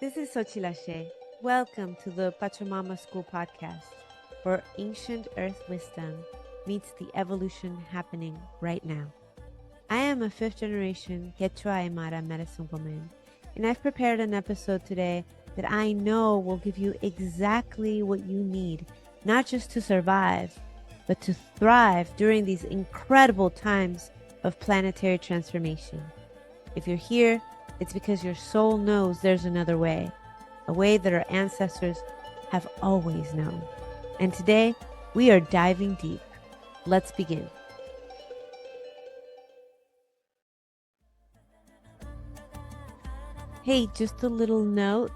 This is Xochitl Ashe. Welcome to the Pachamama School Podcast, where ancient earth wisdom meets the evolution happening right now. I am a fifth generation Quechua-Aymara medicine woman, and I've prepared an episode today that I know will give you exactly what you need, not just to survive, but to thrive during these incredible times of planetary transformation. If you're here, it's because your soul knows there's another way, a way that our ancestors have always known. And today, we are diving deep. Let's begin. Hey, just a little note.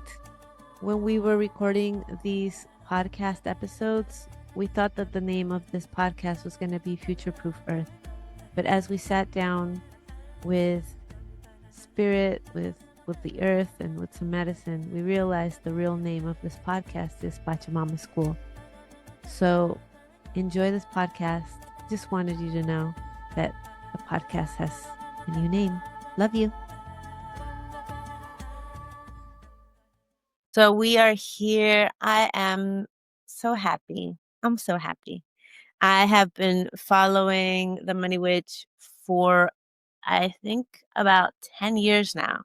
When we were recording these podcast episodes, we thought that the name of this podcast was going to be Future Proof Earth. But as we sat down with spirit, with the earth, and with some medicine, we realized the real name of this podcast is Pachamama School. So enjoy this podcast. Just wanted you to know that the podcast has a new name. Love you. So we are here. I am so happy. I'm so happy. I have been following the Money Witch for, I think, about 10 years now.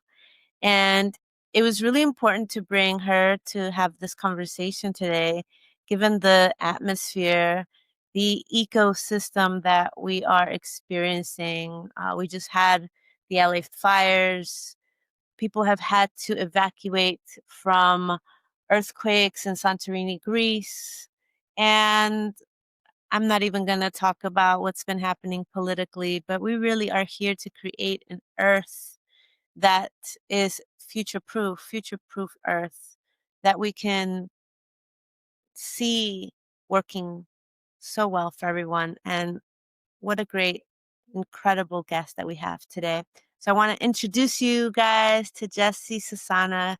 And it was really important to bring her to have this conversation today, given the atmosphere, the ecosystem that we are experiencing. We just had the LA fires. People have had to evacuate from earthquakes in Santorini, Greece. And I'm not even going to talk about what's been happening politically, but we really are here to create an earth that is future proof earth that we can see working so well for everyone. And what a great, incredible guest that we have today. So I want to introduce you guys to Jessie Susannah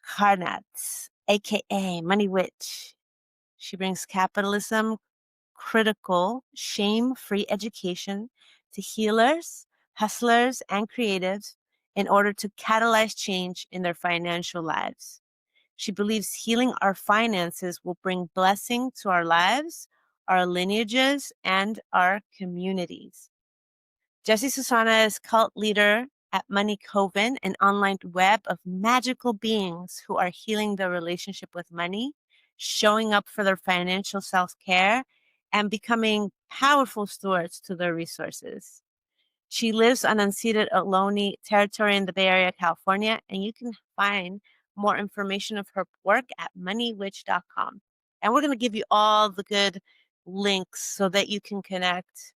Karnatz, aka Money Witch. She brings capitalism, critical, shame-free education to healers, hustlers, and creatives in order to catalyze change in their financial lives. She believes healing our finances will bring blessing to our lives, our lineages, and our communities. Jessie Susannah is cult leader at Money Coven, an online web of magical beings who are healing their relationship with money, showing up for their financial self-care, and becoming powerful stewards to their resources. She lives on unceded Ohlone territory in the Bay Area, California, and you can find more information of her work at moneywitch.com. And we're going to give you all the good links so that you can connect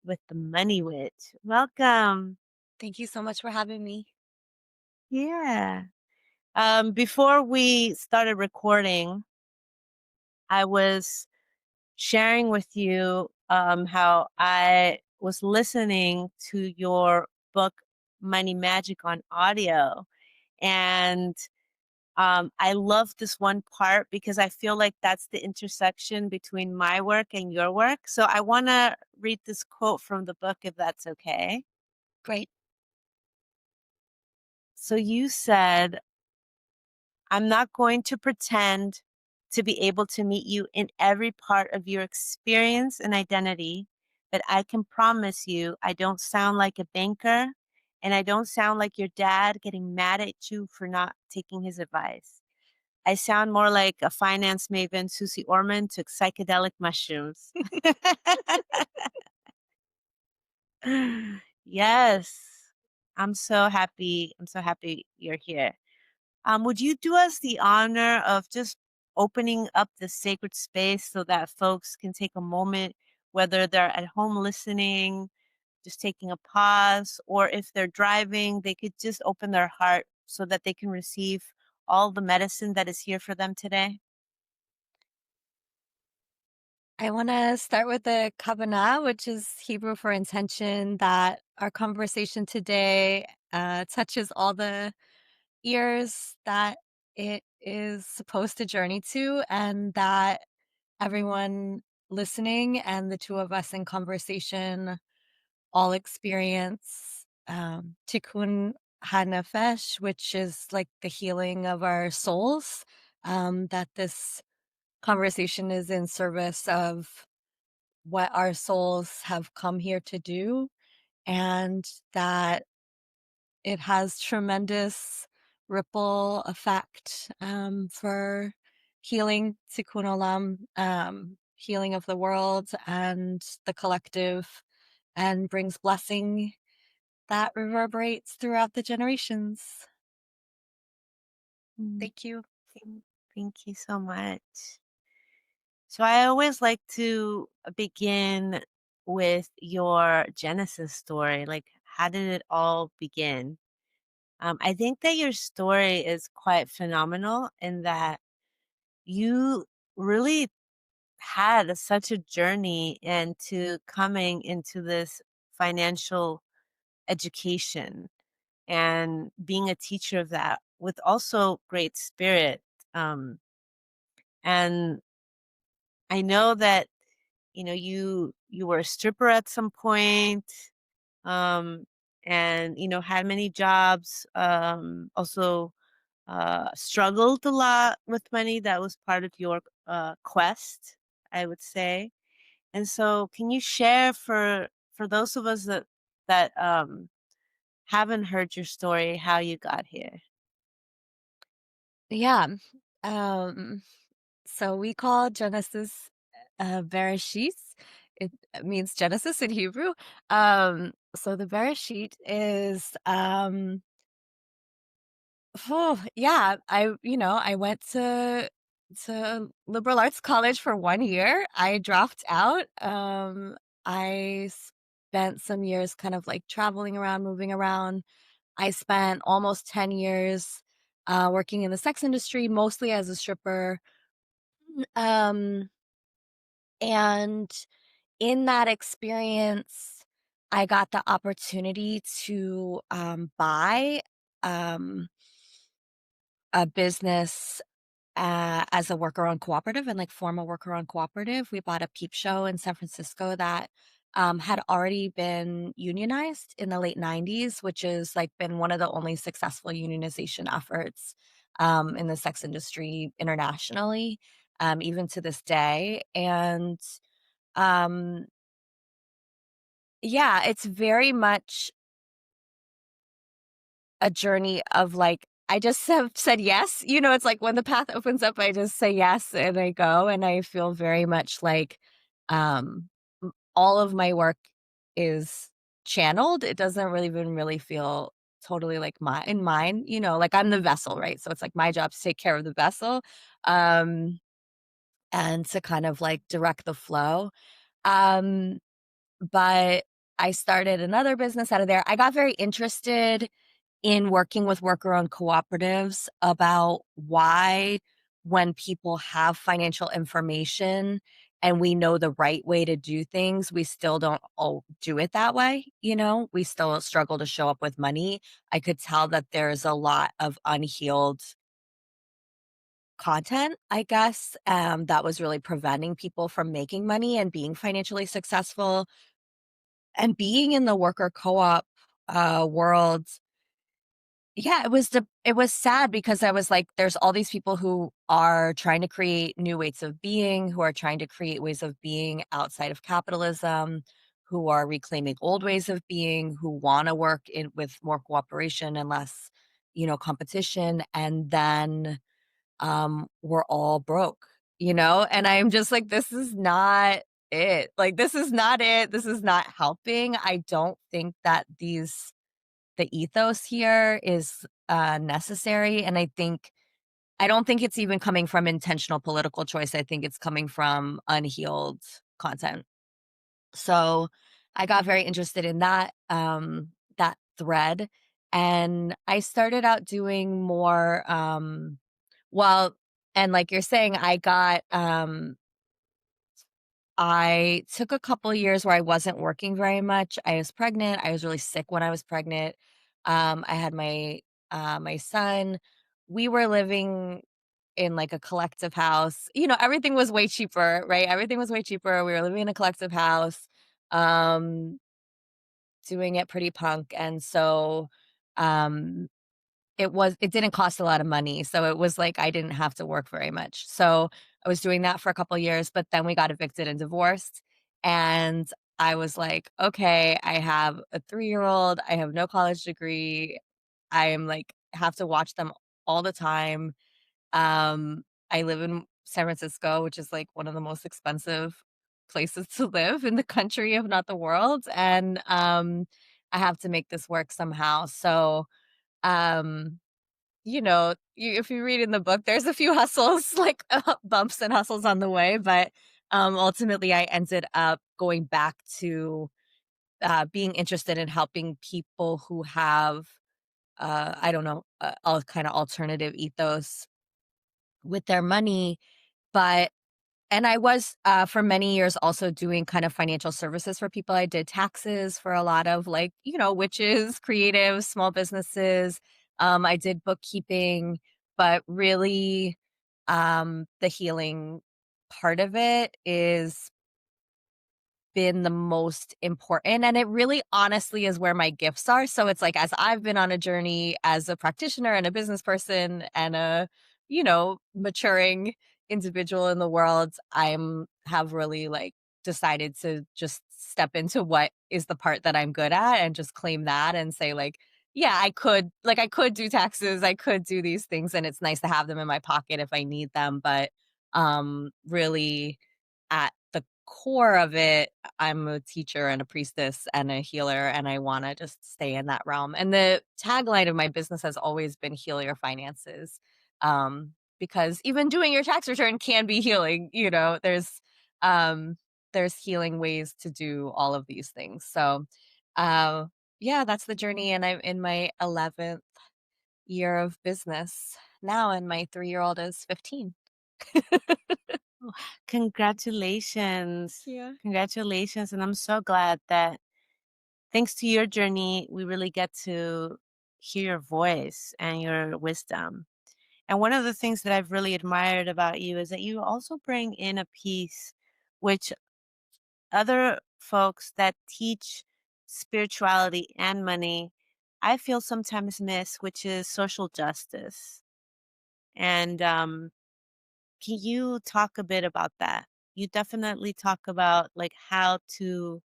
with the Money Witch. Welcome. Thank you so much for having me. Yeah. Before we started recording, I was sharing with you how I was listening to your book, Money Magic, on audio. And I love this one part because I feel like that's the intersection between my work and your work. So I want to read this quote from the book, if that's okay. Great. So you said, I'm not going to pretend to be able to meet you in every part of your experience and identity, but I can promise you I don't sound like a banker and I don't sound like your dad getting mad at you for not taking his advice. I sound more like a finance maven, Susie Orman, took psychedelic mushrooms. Yes. I'm so happy. I'm so happy you're here. Would you do us the honor of just opening up the sacred space so that folks can take a moment, whether they're at home listening, just taking a pause, or if they're driving, they could just open their heart so that they can receive all the medicine that is here for them today? I want to start with the Kavanah, which is Hebrew for intention, that our conversation today touches all the ears that it is supposed to journey to, and that everyone listening and the two of us in conversation all experience tikkun Hanafesh, which is like the healing of our souls. That this conversation is in service of what our souls have come here to do, and that it has tremendous ripple effect for healing tikkun olam, healing of the world and the collective, and brings blessing that reverberates throughout the generations. Mm, Thank you. thank you so much. So I always like to begin with your Genesis story. Like, how did it all begin? I think that your story is quite phenomenal in that you really had such a journey into coming into this financial education and being a teacher of that with also great spirit. Um, and I know that you were a stripper at some point, um, and had many jobs. Also struggled a lot with money. That was part of your quest, I would say. And so, can you share for those of us that haven't heard your story, how you got here? Yeah. Um, so we call Genesis Bereshit. It means Genesis in Hebrew. So the Bereshit is yeah, I went to liberal arts college for 1 year. I dropped out. I spent some years kind of like traveling around, moving around. I spent almost 10 years working in the sex industry, mostly as a stripper. Um, and in that experience, I got the opportunity to buy um, a business as a worker-owned cooperative and, like, form a worker-owned cooperative. We bought a peep show in San Francisco that, had already been unionized in the late '90s, which is, like, been one of the only successful unionization efforts, in the sex industry internationally, even to this day, and, um, yeah, it's very much a journey of, like, I just have said yes, it's like when the path opens up, I just say yes and I go, and I feel very much like, all of my work is channeled. It doesn't really even really feel totally like mine, like I'm the vessel, right? So it's like my job to take care of the vessel, um, and to kind of like direct the flow. Um, but I started another business out of there. I got very interested in working with worker-owned cooperatives about why when people have financial information and we know the right way to do things, we still don't all do it that way, We still struggle to show up with money. I could tell that there's a lot of unhealed content, I guess, that was really preventing people from making money and being financially successful, and being in the worker co-op, world. Yeah, it was sad because I was like, there's all these people who are trying to create new ways of being, who are trying to create ways of being outside of capitalism, who are reclaiming old ways of being, who wanna work in with more cooperation and less, competition, and then, we're all broke, And I'm just like, "This is not it." Like, this is not it, this is not helping. I don't think that the ethos here is, necessary, and I don't think it's even coming from intentional political choice, I think it's coming from unhealed content. So, I got very interested in that thread, and I started out doing more, well and like you're saying, I took a couple years where I wasn't working very much. I was pregnant. I was really sick when I was pregnant. I had my son. We were living in like a collective house. Everything was way cheaper, right? Everything was way cheaper. We were living in a collective house, um, doing it pretty punk. And so um, it didn't cost a lot of money, so it was like I didn't have to work very much. So I was doing that for a couple years, but then we got evicted and divorced, and I was like, "Okay, I have a 3-year-old, I have no college degree, I am like have to watch them all the time." Um, I live in San Francisco, which is like one of the most expensive places to live in the country, if not the world, and I have to make this work somehow. So, um if you read in the book, there's a few hustles, like, bumps and hustles on the way, but, ultimately, I ended up going back to, being interested in helping people who have, I don't know, all kinda alternative ethos with their money, but and I was, for many years also doing kind of financial services for people. I did taxes for a lot of like, witches, creatives, small businesses. I did bookkeeping, but really, the healing part of it is been the most important, and it really honestly is where my gifts are. So it's like as I've been on a journey as a practitioner and a business person and a, maturing individual in the world, I'm have really like decided to just step into what is the part that I'm good at and just claim that and say like, yeah, I could do taxes, I could do these things and it's nice to have them in my pocket if I need them, but really at the core of it, I'm a teacher and a priestess and a healer, and I wanna just stay in that realm, and the tagline of my business has always been "Heal your finances," because even doing your tax return can be healing, um, there's healing ways to do all of these things, so, uh, yeah, that's the journey, and I'm in my 11th year of business now, and my 3-year-old is 15. Oh, congratulations. Yeah. Congratulations. And I'm so glad that thanks to your journey, we really get to hear your voice and your wisdom. And one of the things that I've really admired about you is that you also bring in a piece which other folks that teach spirituality and money, I feel sometimes miss, which is social justice. And can you talk a bit about that? You definitely talk about like how to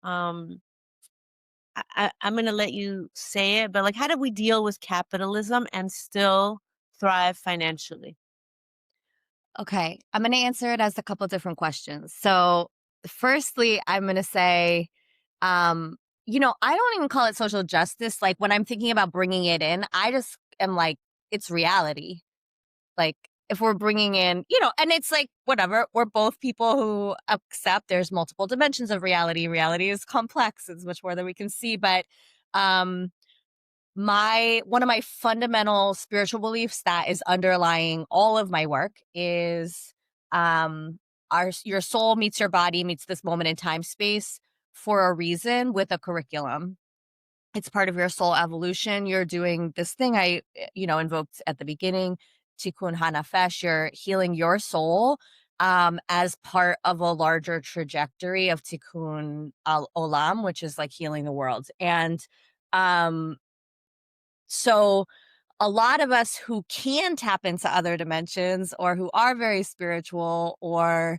um I'm gonna let you say it, but like how do we deal with capitalism and still thrive financially? Okay, I'm gonna answer it as a couple different questions. So, firstly, I'm gonna say, um, I don't even call it social justice. Like when I'm thinking about bringing it in, I just am like, it's reality. Like if we're bringing in, and it's like whatever. We're both people who accept there's multiple dimensions of reality. Reality is complex. It's much more than we can see, but um my one of my fundamental spiritual beliefs that is underlying all of my work is um your soul meets your body meets this moment in time space for a reason with a curriculum. It's part of your soul evolution. You're doing this thing I invoked at the beginning, tikkun hanafesh. You're healing your soul as part of a larger trajectory of tikkun al olam, which is like healing the world. And um so a lot of us who can tap into other dimensions or who are very spiritual or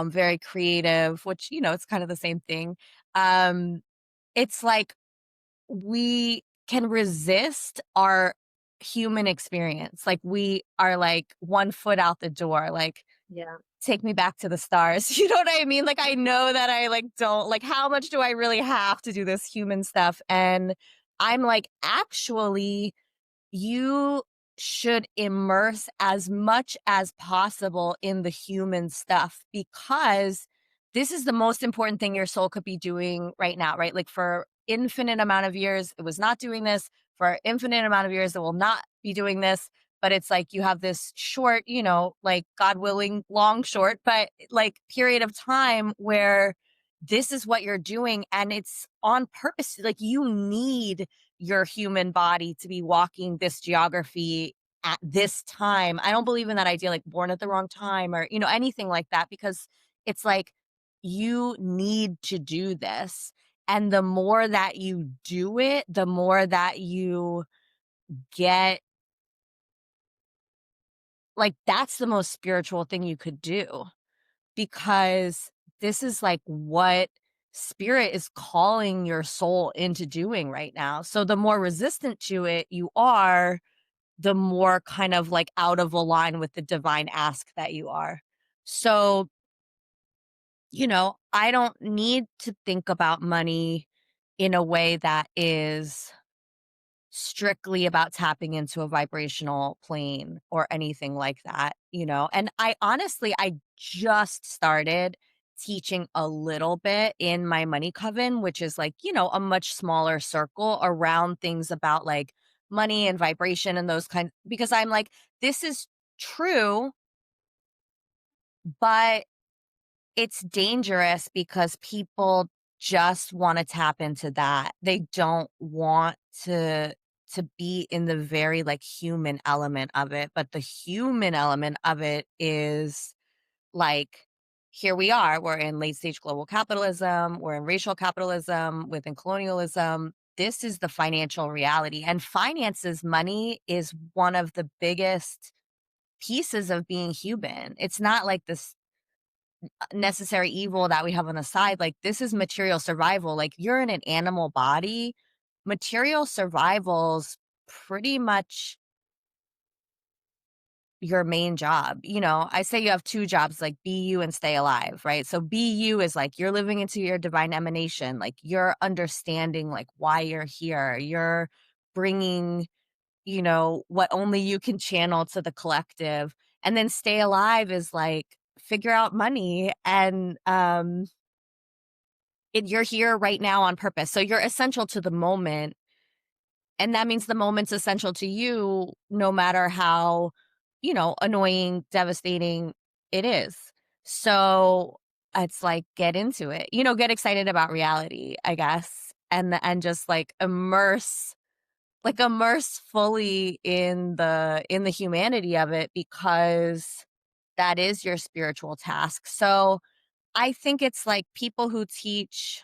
very creative, which, it's kind of the same thing. Um, it's like we can resist our human experience. Like we are like one foot out the door, like Yeah. take me back to the stars. You know what I mean? Like I know that I like don't like how much do I really have to do this human stuff? And I'm like, actually, you should immerse as much as possible in the human stuff because this is the most important thing your soul could be doing right now, right? Like for infinite amount of years, it was not doing this. For infinite amount of years, it will not be doing this. But it's like you have this short, like God willing, long, short, but like period of time where this is what you're doing and it's on purpose. Like you need your human body to be walking this geography at this time. I don't believe in that idea, like born at the wrong time or, anything like that, because it's like you need to do this. And the more that you do it, the more that you get, like, that's the most spiritual thing you could do, because this is like what spirit is calling your soul into doing right now. So the more resistant to it you are, the more kind of like out of line with the divine ask that you are. So, I don't need to think about money in a way that is strictly about tapping into a vibrational plane or anything like that. And I just started teaching a little bit in my money coven, which is like, a much smaller circle around things about like money and vibration and those kinds, because I'm like, this is true, but it's dangerous because people just wanna tap into that. They don't want to be in the very, like, human element of it, but the human element of it is, like, here we are, we're in late stage global capitalism, we're in racial capitalism, within colonialism. This is the financial reality, and finances, money is one of the biggest pieces of being human. It's not like this necessary evil that we have on the side. Like, this is material survival. Like, you're in an animal body. Material survival's pretty much your main job. I say you have two jobs, like be you and stay alive, right? So be you is like you're living into your divine emanation, like you're understanding like why you're here. You're bringing, what only you can channel to the collective. And then stay alive is like figure out money and you're here right now on purpose. So you're essential to the moment. And that means the moment's essential to you, no matter how, annoying, devastating it is. So it's like, get into it, get excited about reality, I guess. And just immerse fully in the humanity of it, because that is your spiritual task. So I think it's like people who teach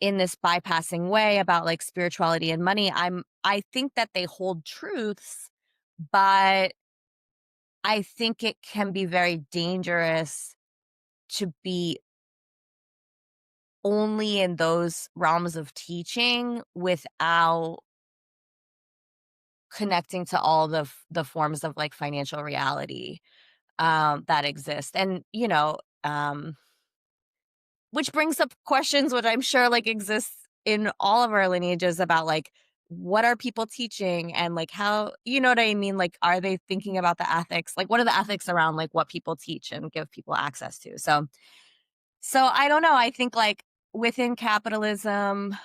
in this bypassing way about like spirituality and money, I think that they hold truths, but I think it can be very dangerous to be only in those realms of teaching without connecting to all the forms of like financial reality that exist. And which brings up questions which I'm sure, like, exists in all of our lineages about, like, what are people teaching and, like, how, you know what I mean? Like, are they thinking about the ethics? Like, what are the ethics around, like, what people teach and give people access to? So I don't know. I think, like, within capitalism,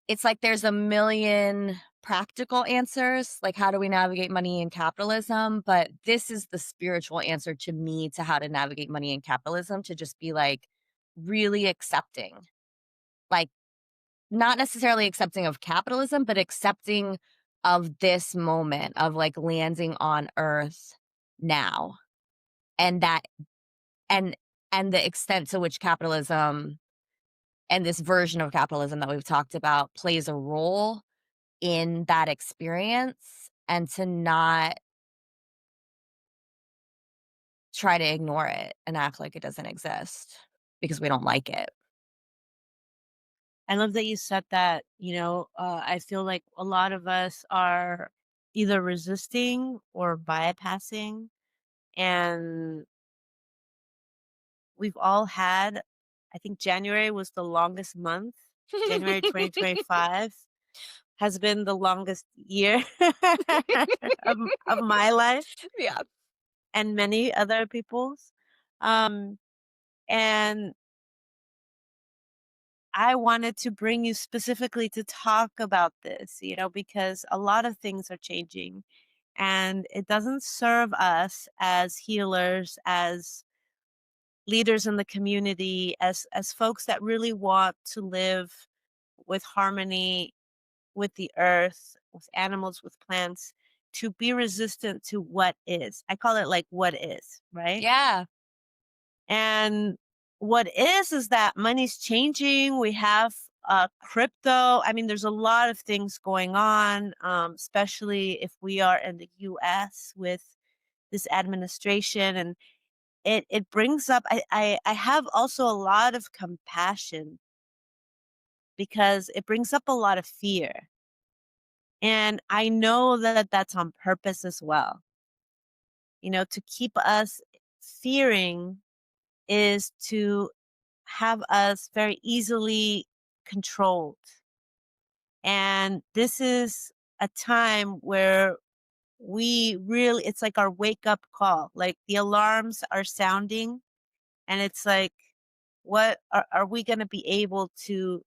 it's like there's a million practical answers, like, how do we navigate money in capitalism? But this is the spiritual answer to me to how to navigate money in capitalism, to just be, like, really accepting. Like, not necessarily accepting of capitalism, but accepting of this moment of, like, landing on Earth now, and that and and the extent to which capitalism and this version of capitalism that we've talked about plays a role in that experience, and to not try to ignore it and act like it doesn't exist because we don't like it. I love that you said that. I feel like a lot of us are either resisting or bypassing, and we've all had, I think January was the longest month. January 2025 has been the longest year of my life Yeah. and many other people's. Um, and I wanted to bring you specifically to talk about this, because a lot of things are changing and it doesn't serve us as healers, as leaders in the community, as folks that really want to live with harmony with the earth, with animals, with plants, to be resistant to what is. I call it like what is, right? Yeah. And what is that money's changing. We have crypto. I mean, there's a lot of things going on, especially if we are in the US with this administration. And it brings up, I have also a lot of compassion because it brings up a lot of fear. And I know that that's on purpose as well. To keep us fearing is to have us very easily controlled. And this is a time where it's like our wake up call. Like the alarms are sounding, and it's like, what are we going to be able to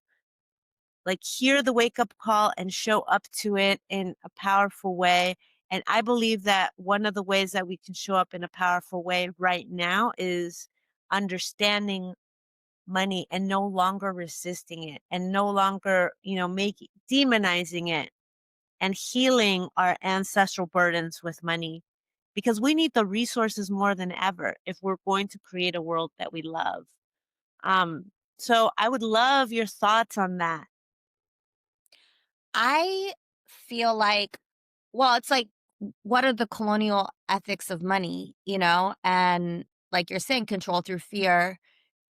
like hear the wake up call and show up to it in a powerful way? And I believe that one of the ways that we can show up in a powerful way right now is understanding money and no longer resisting it, and no longer, making demonizing it, and healing our ancestral burdens with money, because we need the resources more than ever if we're going to create a world that we love. Um, so I would love your thoughts on that. I feel like, well, it's like, what are the colonial ethics of money, you know? And like you're saying, control through fear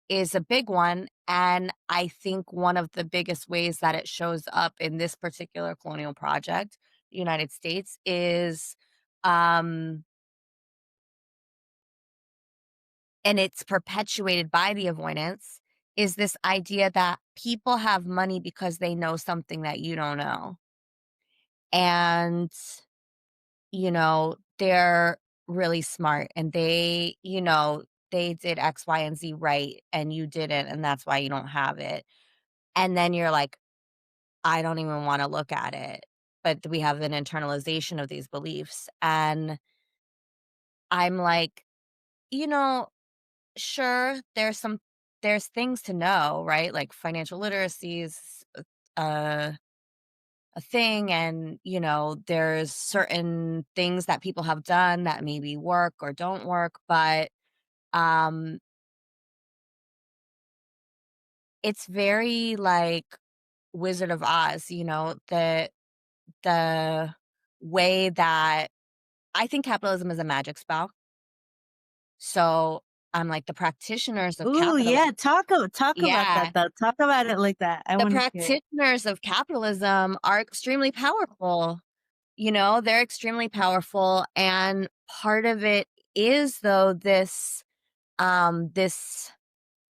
is a big one. And I think one of the biggest ways that it shows up in this particular colonial project, the United States, is, um, and it's perpetuated by the avoidance, is this idea that people have money because they know something that you don't know. And they're really smart and they did X, Y, and Z right and you didn't, and that's why you don't have it. And then you're like, I don't even want to look at it. But we have an internalization of these beliefs. And I'm like, you know, sure, there's things to know, right? Like financial literacy is uh a thing, and there's certain things that people have done that maybe work or don't work, but um it's very like Wizard of Oz, the way that I think capitalism is a magic spell. So I'm like the practitioners of Ooh, capitalism. yeah. Talk about Yeah, that though. Talk about it like that. I the want to hear it. practitioners of capitalism are extremely powerful. They're extremely powerful, and part of it is, though, this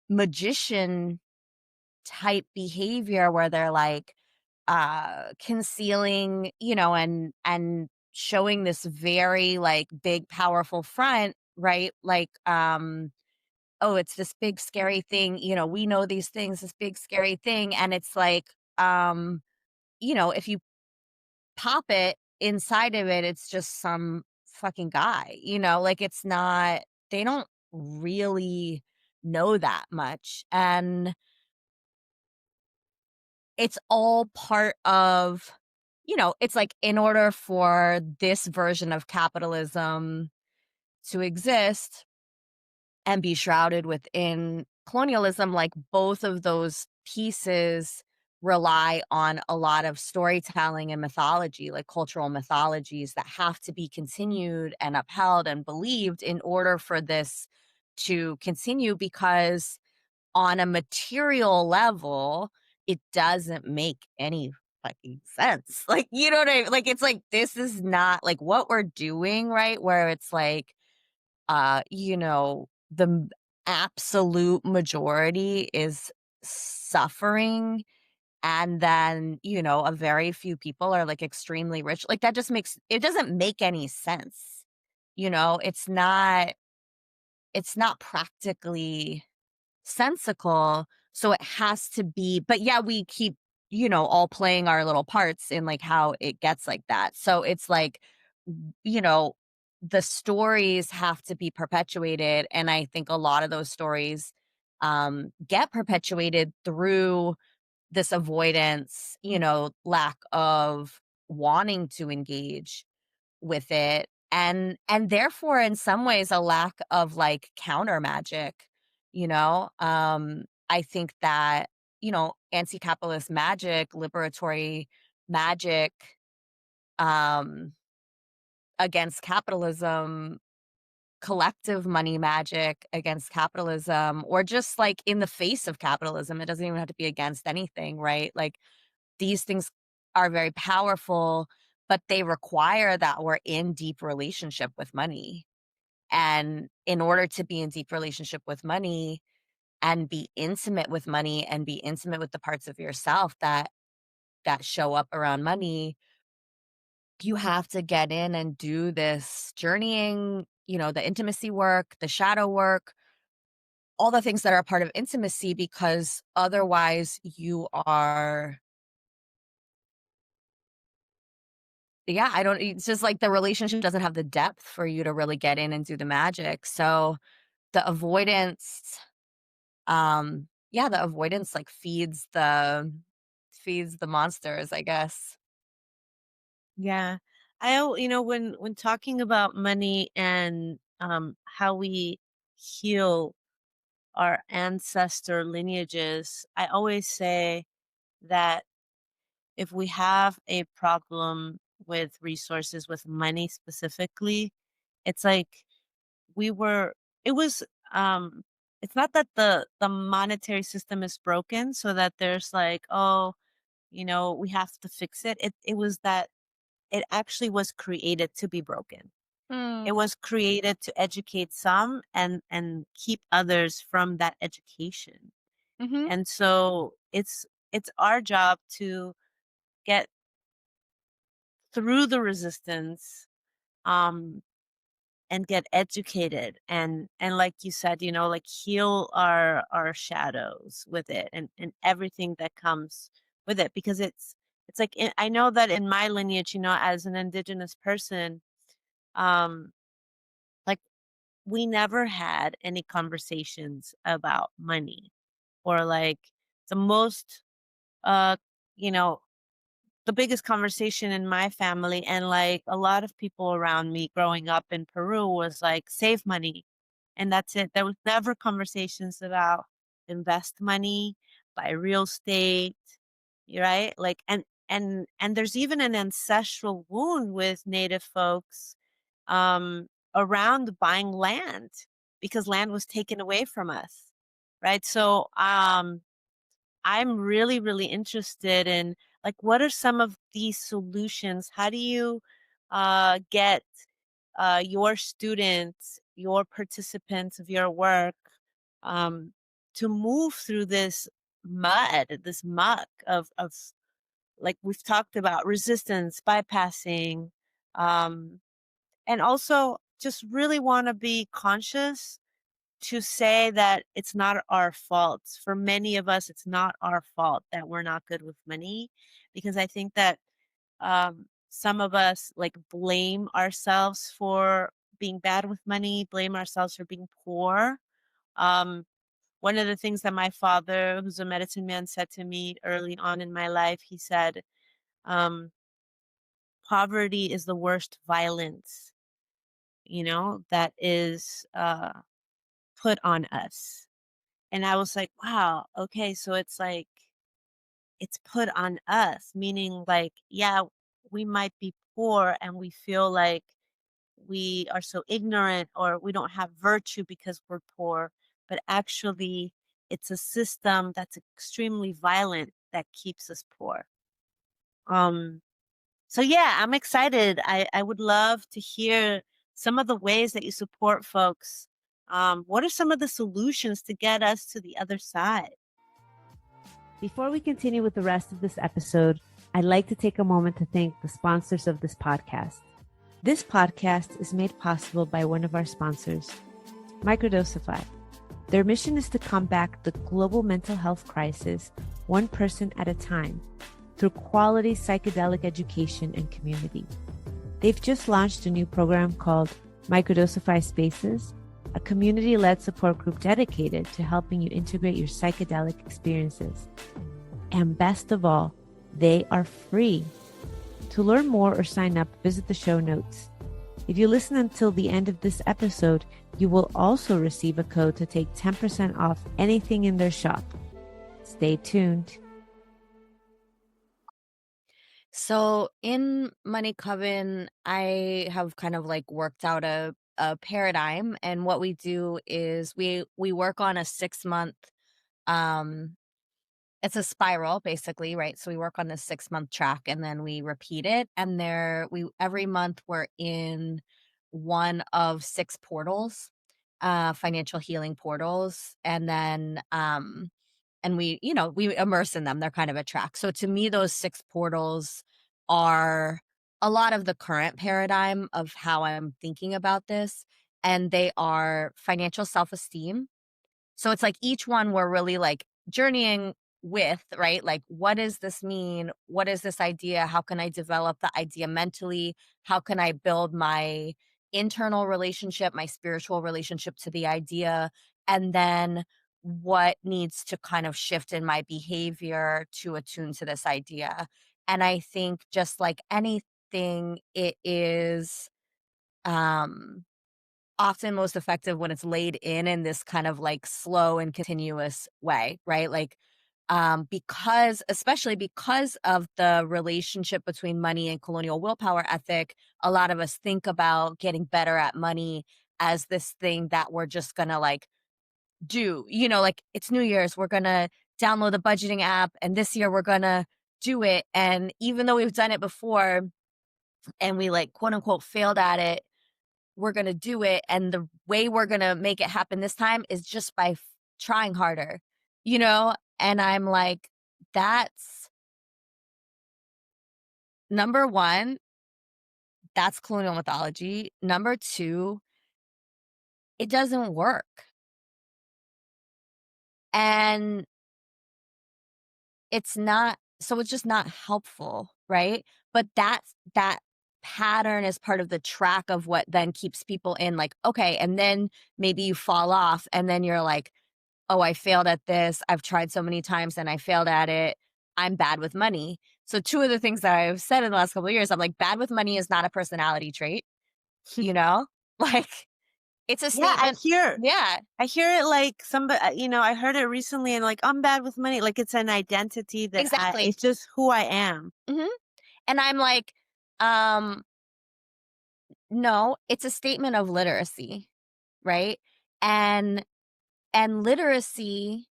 magician type behavior where they're like concealing, and showing this very like big powerful front, right? Like oh, it's this big scary thing, we know these things, this big scary thing, and it's like if you pop it, inside of it, it's just some fucking guy, like it's not, they don't really know that much. And it's all part of, it's like in order for this version of capitalism to exist and be shrouded within colonialism, like both of those pieces rely on a lot of storytelling and mythology, like cultural mythologies that have to be continued and upheld and believed in order for this to continue, because on a material level, it doesn't make any fucking sense. Like, you know what I mean? Like, it's like, this is not like what we're doing, right? Where it's like, the absolute majority is suffering, and then, a very few people are like extremely rich. Like that just it doesn't make any sense. It's not practically sensical, so it has to be, but yeah, we keep, all playing our little parts in like how it gets like that. So it's like, you know, the stories have to be perpetuated, and I think a lot of those stories get perpetuated through this avoidance, lack of wanting to engage with it, and therefore in some ways a lack of like counter magic. I think that anti-capitalist magic, liberatory magic, um, against capitalism, collective money magic against capitalism, or just like in the face of capitalism. It doesn't even have to be against anything, right? Like these things are very powerful, but they require that we're in deep relationship with money. And in order to be in deep relationship with money and be intimate with money and be intimate with the parts of yourself that show up around money, you have to get in and do this journeying, the intimacy work, the shadow work, all the things that are a part of intimacy, because otherwise you are, yeah, it's just like the relationship doesn't have the depth for you to really get in and do the magic. So the avoidance, the avoidance like feeds the monsters, I guess. Yeah. When talking about money and how we heal our ancestor lineages, I always say that if we have a problem with resources, with money specifically, it's like we were it was it's not that the monetary system is broken so that there's like, oh, we have to fix it. It was that it actually was created to be broken. It Mm. was created to educate some and keep others from that education. Mhm. And so it's our job to get through the resistance, um and get educated, and like you said, like heal our shadows with it, and everything that comes with it, because it's like, I know that in my lineage, as an Indigenous person, um like, we never had any conversations about money, or like the most uh you know the biggest conversation in my family and like a lot of people around me growing up in Peru was like, save money. And that's it. There was never conversations about invest money, buy real estate, right? Like, and there's even an ancestral wound with Native folks around buying land, because land was taken away from us. Right. So I'm really, really interested in, like, what are some of these solutions? How do you get your students, your participants of your work, um, to move through this this muck of like we've talked about, resistance, bypassing, um, and also just really want to be conscious to say that it's not our fault. For many of us, it's not our fault that we're not good with money, because I think that some of us like blame ourselves for being bad with money, blame ourselves for being poor. Um, One of the things that my father, who's a medicine man, said to me early on in my life, he said, um, poverty is the worst violence, that is put on us. And I was like, wow, okay, so it's like it's put on us, meaning like, yeah, we might be poor and we feel like we are so ignorant or we don't have virtue because we're poor, but actually it's a system that's extremely violent that keeps us poor. Um so yeah, I'm excited. I would love to hear some of the ways that you support folks. What are some of the solutions to get us to the other side? Before we continue with the rest of this episode, I'd like to take a moment to thank the sponsors of this podcast. This podcast is made possible by one of our sponsors, Microdosify. Their mission is to combat the global mental health crisis one person at a time through quality psychedelic education and community. They've just launched a new program called Microdosify Spaces, a community-led support group dedicated to helping you integrate your psychedelic experiences. And best of all, they are free. To learn more or sign up, visit the show notes. If you listen until the end of this episode, you will also receive a code to take 10% off anything in their shop. Stay tuned. So in Money Coven, I have kind of like worked out a paradigm, and what we do is we work on a 6 month um it's a spiral basically, right? So we work on this 6 month track and then we repeat it. And there we every month we're in one of six portals, financial healing portals. And we, we immerse in them. They're kind of a track. So to me, those six portals are a lot of the current paradigm of how I'm thinking about this. And they are financial self-esteem. So it's like each one we're really like journeying with, right? Like, what does this mean? What is this idea? How can I develop the idea mentally? How can I build my internal relationship, my spiritual relationship to the idea? And then what needs to kind of shift in my behavior to attune to this idea? And I think just like anything, it is um often most effective when it's laid in this kind of like slow and continuous way, right? Like, because especially because of the relationship between money and colonial willpower ethic, a lot of us think about getting better at money as this thing that we're just gonna like do, like it's New Year's, we're gonna download the budgeting app and this year we're gonna do it. And even though we've done it before and we like quote unquote failed at it, we're gonna do it, and the way we're gonna make it happen this time is just by trying harder, you know? And I'm like, that's number 1, that's colonial mythology. Number 2, it doesn't work, and it's just not helpful, right? But that pattern is part of the track of what then keeps people in, like, okay, and then maybe you fall off, and then you're like, "Oh, I failed at this. I've tried so many times and I failed at it. I'm bad with money." So 2 of the things that I've said in the last couple of years, I'm like, bad with money is not a personality trait, you know? Like, it's a Yeah, statement. Yeah, I hear it like somebody, I heard it recently and like, I'm bad with money. Like it's an identity that exactly. it's just who I am. Mhm. And I'm like, um, no, it's a statement of literacy, right? And literacy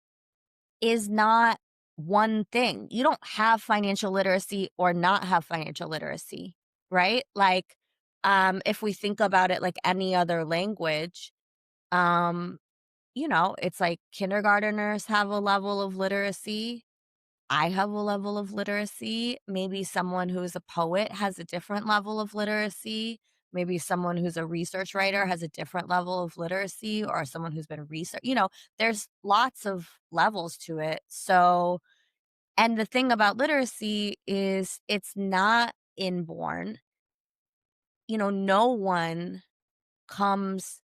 is not one thing. You don't have financial literacy or not have financial literacy, right? Like, if we think about it like any other language, um, it's like kindergarteners have a level of literacy. I have a level of literacy. Maybe someone who is a poet has a different level of literacy. Maybe someone who's a research writer has a different level of literacy, or someone who's been research, there's lots of levels to it. So, and the thing about literacy is it's not inborn. No one comes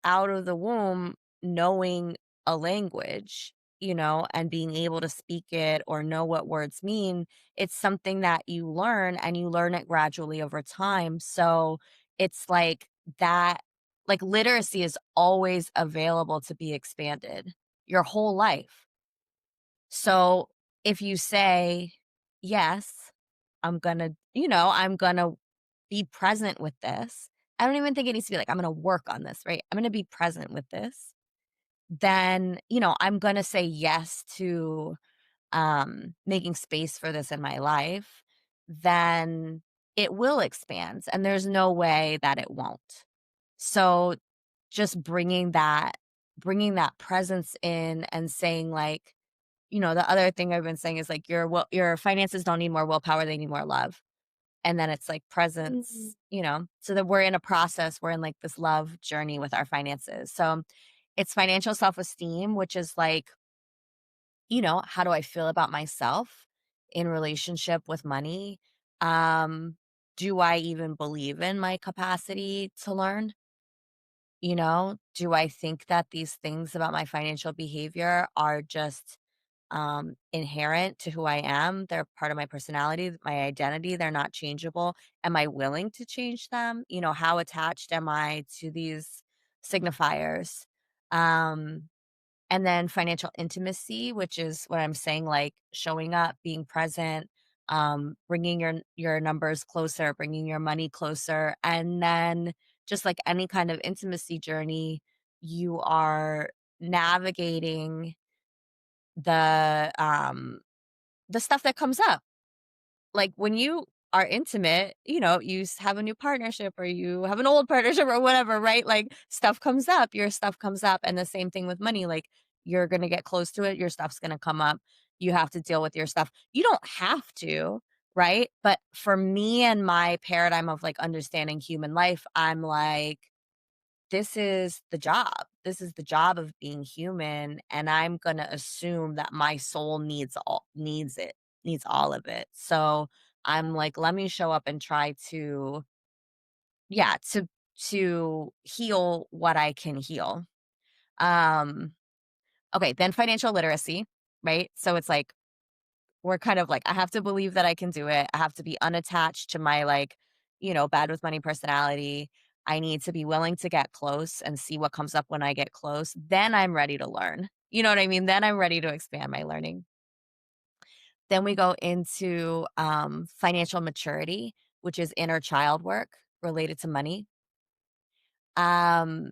out of the womb knowing a language, and being able to speak it or know what words mean. It's something that you learn, and you learn it gradually over time. So it's like that, like literacy is always available to be expanded your whole life. So if you say, yes, I'm gonna be present with this. I don't even think it needs to be like, I'm gonna work on this, right? I'm gonna be present with this. Then, I'm gonna say yes to making space for this in my life. Then it will expand. And there's no way that it won't. So just bringing that presence in and saying like, the other thing I've been saying is like your finances don't need more willpower, they need more love. And then it's like Mhm. presence, so that we're in a process, we're in like this love journey with our finances. So it's financial self-esteem, which is like, how do I feel about myself in relationship with money? Um, do I even believe in my capacity to learn? Do I think that these things about my financial behavior are just inherent to who I am? They're part of my personality, my identity. They're not changeable. Am I willing to change them? How attached am I to these signifiers? Um, And then financial intimacy, which is what I'm saying, like showing up, being present, bringing your numbers closer, bringing your money closer, and then just like any kind of intimacy journey, you are navigating the stuff that comes up. Like when you are intimate, you have a new partnership or you have an old partnership or whatever, right? Like stuff comes up, your stuff comes up. And the same thing with money. Like you're going to get close to it, your stuff's going to come up. You have to deal with your stuff. You don't have to, right? But for me and my paradigm of like understanding human life, I'm like, this is the job. This is the job of being human, and I'm gonna assume that my soul needs all of it. So I'm like, let me show up and try to, yeah, to heal what I can heal. Um, okay, then financial literacy, right? So it's like we're kind of like, I have to believe that I can do it. I have to be unattached to my like, bad with money personality. I need to be willing to get close and see what comes up when I get close. Then I'm ready to learn. You know what I mean? Then I'm ready to expand my learning. Then we go into financial maturity, which is inner child work related to money. Um,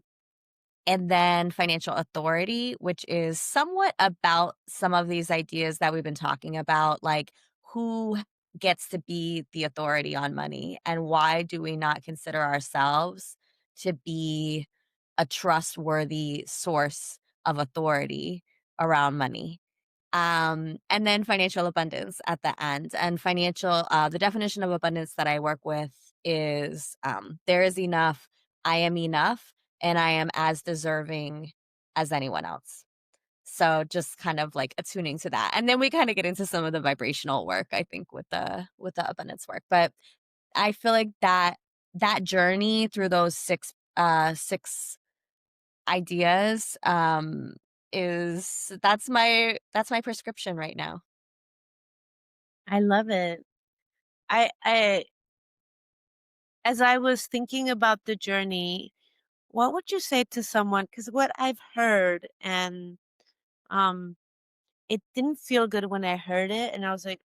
and then financial authority, which is somewhat about some of these ideas that we've been talking about, like who gets to be the authority on money and why do we not consider ourselves to be a trustworthy source of authority around money. And then financial abundance at the end. And the definition of abundance that I work with is there is enough, I am enough, and I am as deserving as anyone else. So just kind of like attuning to that. And then we kind of get into some of the vibrational work, I think, with the abundance work. But I feel like that journey through those six ideas is that's my prescription right now. I love it. I as I was thinking about the journey, what would you say to someone? Because what I've heard, and um it didn't feel good when I heard it, and I was like,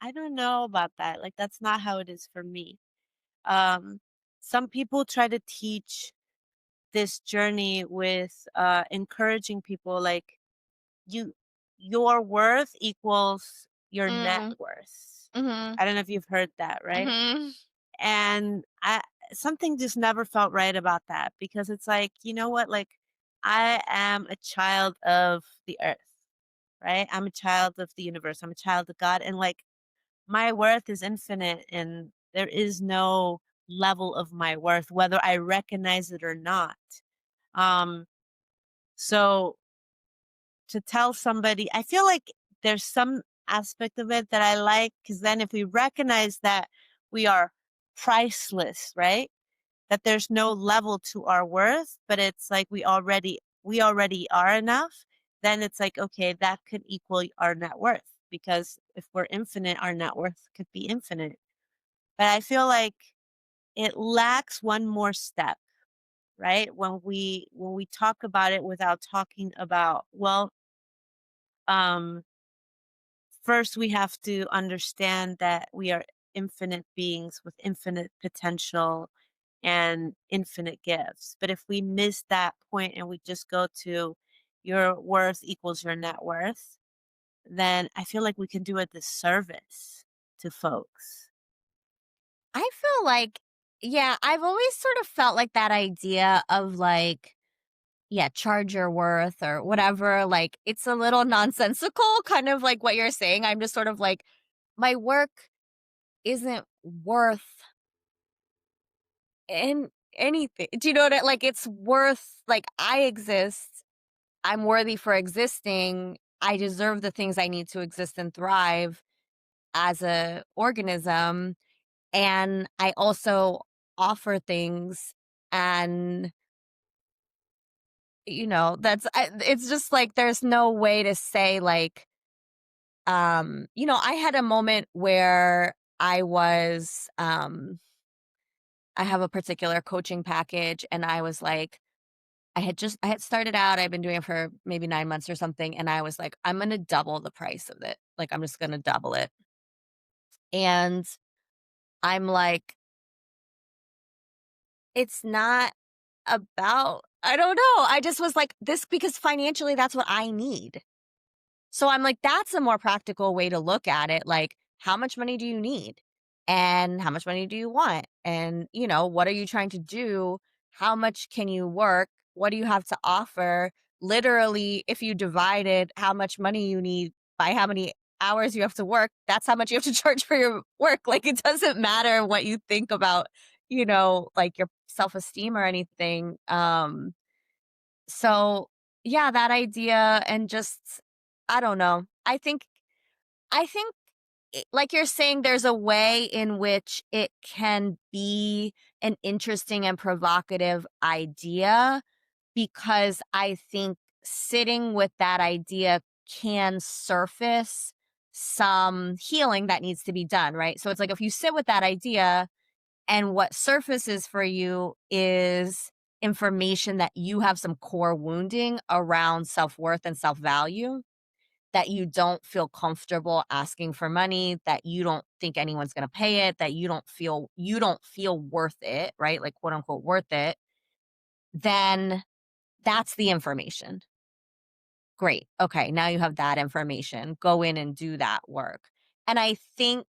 I don't know about that. Like that's not how it is for me. Um some people try to teach this journey with encouraging people like you your worth equals your net Mm, worth. mhm, I don't know if you've heard that, right? mhm. And I something just never felt right about that because it's like, you know what? Like I am a child of the earth, right? I'm a child of the universe. I'm a child of God and like my worth is infinite and there is no level of my worth whether I recognize it or not. Um so to tell somebody I feel like there's some aspect of it that I like because then if we recognize that we are priceless, right? That there's no level to our worth, but it's like we already are enough, then it's like, okay, that could equal our net worth because if we're infinite, our net worth could be infinite. But I feel like it lacks one more step, right? When we talk about it without talking about, well, um first we have to understand that we are infinite beings with infinite potential and infinite gifts. But if we miss that point and we just go to your worth equals your net worth, then I feel like we can do a disservice to folks. I feel like, yeah, I've always sort of felt like that idea of like, yeah, charge your worth or whatever, like it's a little nonsensical, kind of like what you're saying. I'm just sort of like, my work isn't worth anything. Do you know what like it's worth like I exist. I'm worthy for existing. I deserve the things I need to exist and thrive as a organism. And I also offer things and it's just like there's no way to say like I had a moment where I have a particular coaching package and I was like I had started out, I've been doing it for maybe 9 months or something, and I was like, "I'm gonna double the price of it." Like, I'm just gonna double it. And I'm like, it's not about I don't know. I just was like, this because financially that's what I need. So I'm like, that's a more practical way to look at it. Like, how much money do you need? And how much money do you want? And, what are you trying to do? How much can you work? What do you have to offer? Literally, if you divided how much money you need by how many hours you have to work, that's how much you have to charge for your work. Like, it doesn't matter what you think about, like your self esteem or anything. So, yeah, that idea and just I don't know. I think like you're saying there's a way in which it can be an interesting and provocative idea because I think sitting with that idea can surface some healing that needs to be done, right? So it's like if you sit with that idea and what surfaces for you is information that you have some core wounding around self-worth and self-value, that you don't feel comfortable asking for money, that you don't think anyone's going to pay it, that you don't feel worth it, right? Like quote unquote worth it, then that's the information. Great. Okay, now you have that information. Go in and do that work. And I think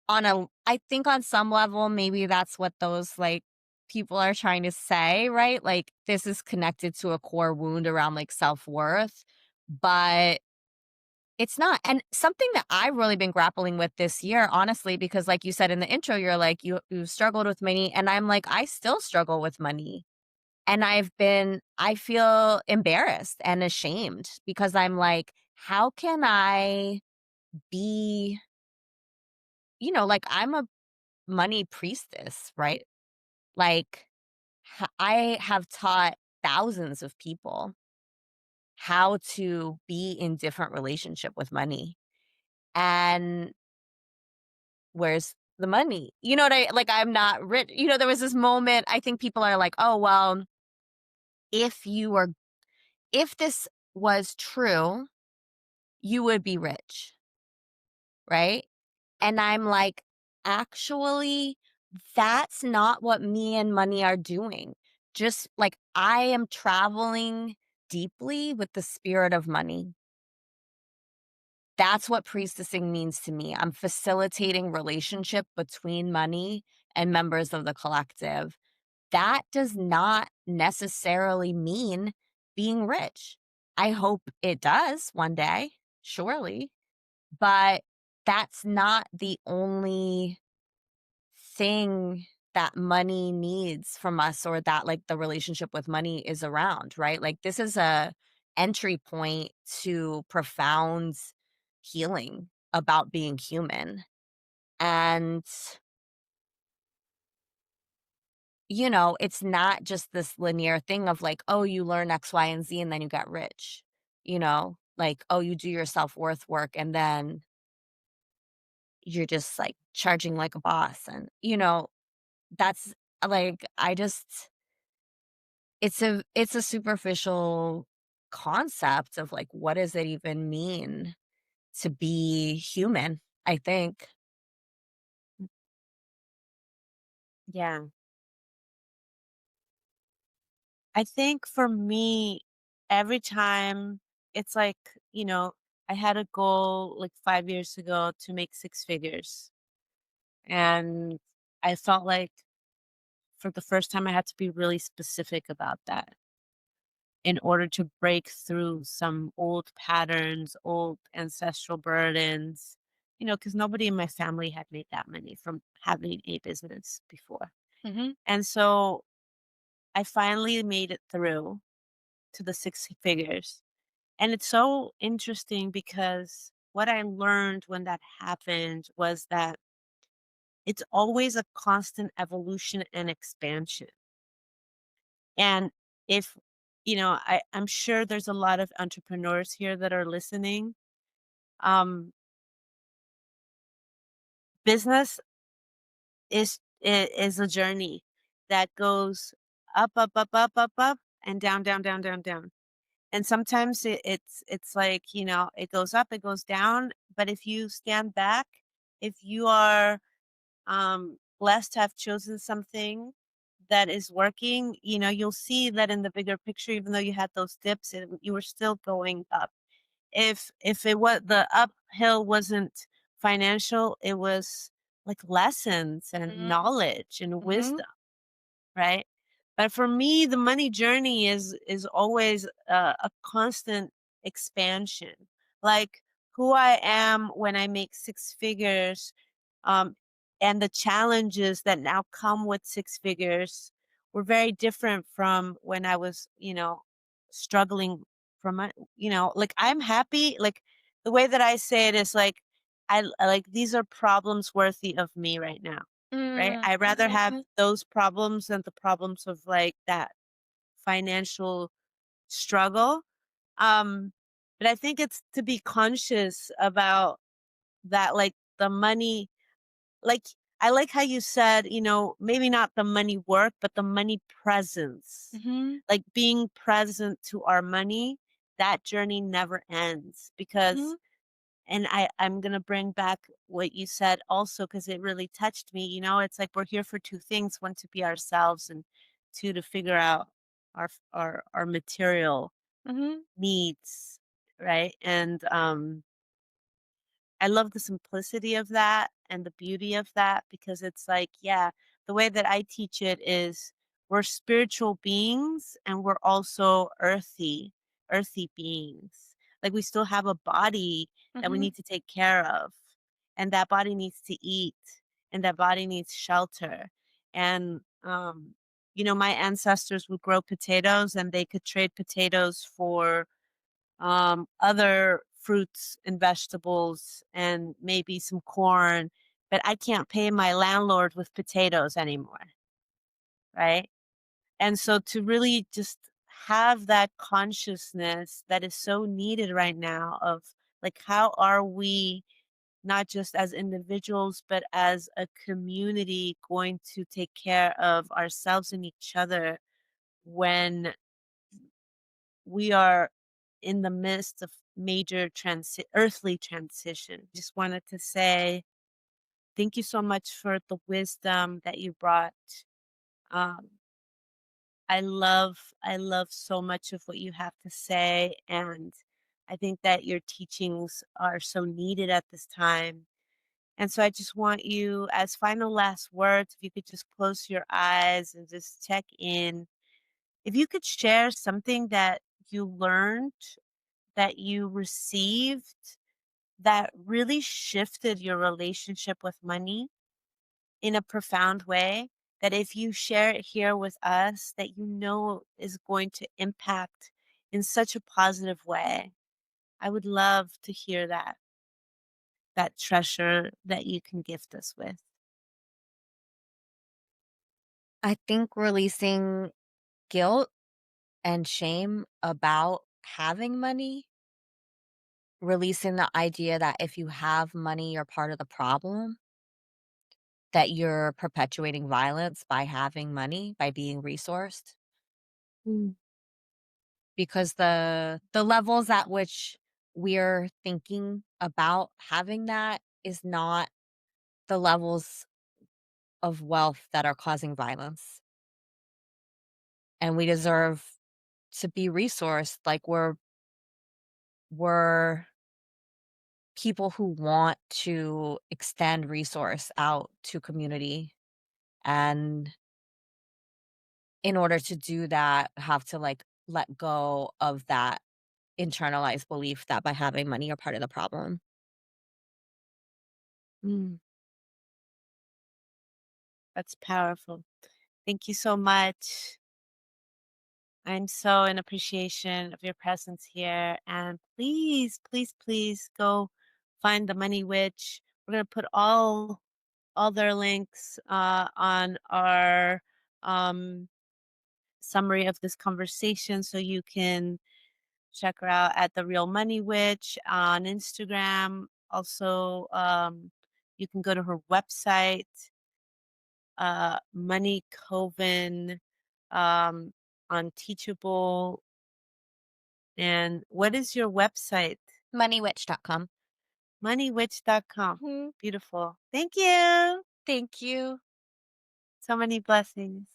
on some level, maybe that's what those, like, people are trying to say, right? Like, this is connected to a core wound around, like, self-worth, but it's not. And something that I've really been grappling with this year, honestly, because like you said in the intro, you're like, you struggled with money, and I'm like, I still struggle with money. And I feel embarrassed and ashamed because I'm like, how can I be, like, I'm a money priestess, right? Like, I have taught thousands of people how to be in different relationship with money. And where's the money? You know what I like? I'm not rich. There was this moment, I think people are like, oh, well, if you were, if this was true, you would be rich, right? And I'm like, actually, that's not what me and money are doing. Just like I am traveling deeply with the spirit of money. That's what priestessing means to me. I'm facilitating relationship between money and members of the collective. That does not necessarily mean being rich. I hope it does one day, surely, but that's not the only thing that money needs from us, or that like the relationship with money is around, right? Like this is a entry point to profound healing about being human. And it's not just this linear thing of like, oh, you learn X, Y, and Z and then you get rich. Like, oh, you do your self-worth work and then you're just like charging like a boss. And that's like I just it's a superficial concept of like what does it even mean to be human, I think. Yeah. I think for me, every time it's like, you know, I had a goal like 5 years ago to make six figures. And I felt like for the first time, I had to be really specific about that in order to break through some old patterns, old ancestral burdens, because nobody in my family had made that money from having a business before. Mhm. And so I finally made it through to the six figures. And it's so interesting because what I learned when that happened was that it's always a constant evolution and expansion. And if, I'm sure there's a lot of entrepreneurs here that are listening. Um, Business is a journey that goes up, up, up, up, up, up, and down, down, down, down, down. And sometimes it's like, it goes up, it goes down. But if you stand back, if you are blessed to have chosen something that is working, you'll see that in the bigger picture, even though you had those dips, you were still going up. If it was the uphill wasn't financial, it was like lessons and Mhm. knowledge and Mhm. wisdom, right? But for me, the money journey is always a constant expansion. Like who I am when I make six figures, um, and the challenges that now come with six figures were very different from when I was, struggling from my, like I'm happy. Like the way that I say it is like, like these are problems worthy of me right now, right? Mm. I rather have Mhm. those problems than the problems of like that financial struggle. Um, but I think it's to be conscious about that, like the money, like I like how you said, maybe not the money work, but the money presence. Mhm. Like being present to our money, that journey never ends because Mhm. and I'm gonna bring back what you said also because it really touched me. It's like we're here for two things: one, to be ourselves, and two, to figure out our material Mhm. needs, right? And I love the simplicity of that and the beauty of that because it's like, yeah, the way that I teach it is we're spiritual beings and we're also earthy beings. Like we still have a body that we Mhm. need to take care of, and that body needs to eat, and that body needs shelter. And, my ancestors would grow potatoes and they could trade potatoes for other fruits and vegetables and maybe some corn, but I can't pay my landlord with potatoes anymore, right? And so to really just have that consciousness that is so needed right now of like, how are we not just as individuals, but as a community going to take care of ourselves and each other when we are in the midst of major earthly transition. Just wanted to say thank you so much for the wisdom that you brought. Um, I love so much of what you have to say, and I think that your teachings are so needed at this time. And so I just want you, as final last words, if you could just close your eyes and just check in. If you could share something that you learned, that you received, that really shifted your relationship with money in a profound way, that if you share it here with us, that is going to impact in such a positive way. I would love to hear that treasure that you can gift us with. I think releasing guilt and shame about having money, releasing the idea that if you have money, you're part of the problem, that you're perpetuating violence by having money, by being resourced, Mm, because the levels at which we're thinking about having that is not the levels of wealth that are causing violence. And we deserve to be resourced like we're people who want to extend resource out to community, and in order to do that have to like let go of that internalized belief that by having money you're part of the problem. mm, that's powerful. Thank you so much. I'm so in appreciation of your presence here. And please, please, please go find the Money Witch. We're gonna put all their links on our um, summary of this conversation, so you can check her out at the Real Money Witch on Instagram. Also, you can go to her website, Money Coven. on Teachable. And what is your website? Moneywitch.com. Moneywitch.com. Mhm. Beautiful. Thank you. Thank you. So many blessings.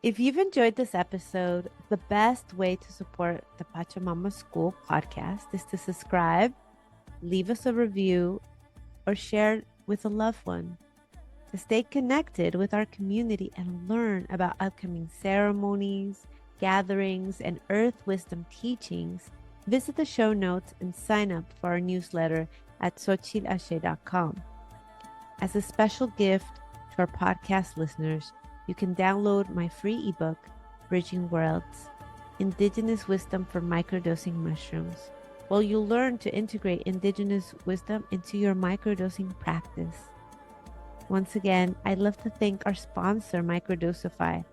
If you've enjoyed this episode, the best way to support the Pachamama School podcast is to subscribe, leave us a review, or share it with a loved one. To stay connected with our community and learn about upcoming ceremonies, gatherings, and earth wisdom teachings, visit the show notes and sign up for our newsletter at xochitlashe.com. As a special gift to our podcast listeners, you can download my free ebook, Bridging Worlds, Indigenous Wisdom for Microdosing Mushrooms, where you'll learn to integrate Indigenous wisdom into your microdosing practice. Once again, I'd love to thank our sponsor, Microdosify.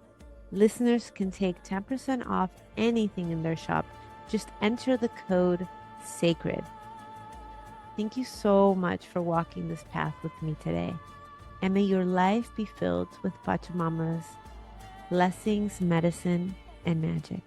Listeners can take 10% off anything in their shop. Just enter the code SACRED. Thank you so much for walking this path with me today. And may your life be filled with Pachamama's blessings, medicine, and magic.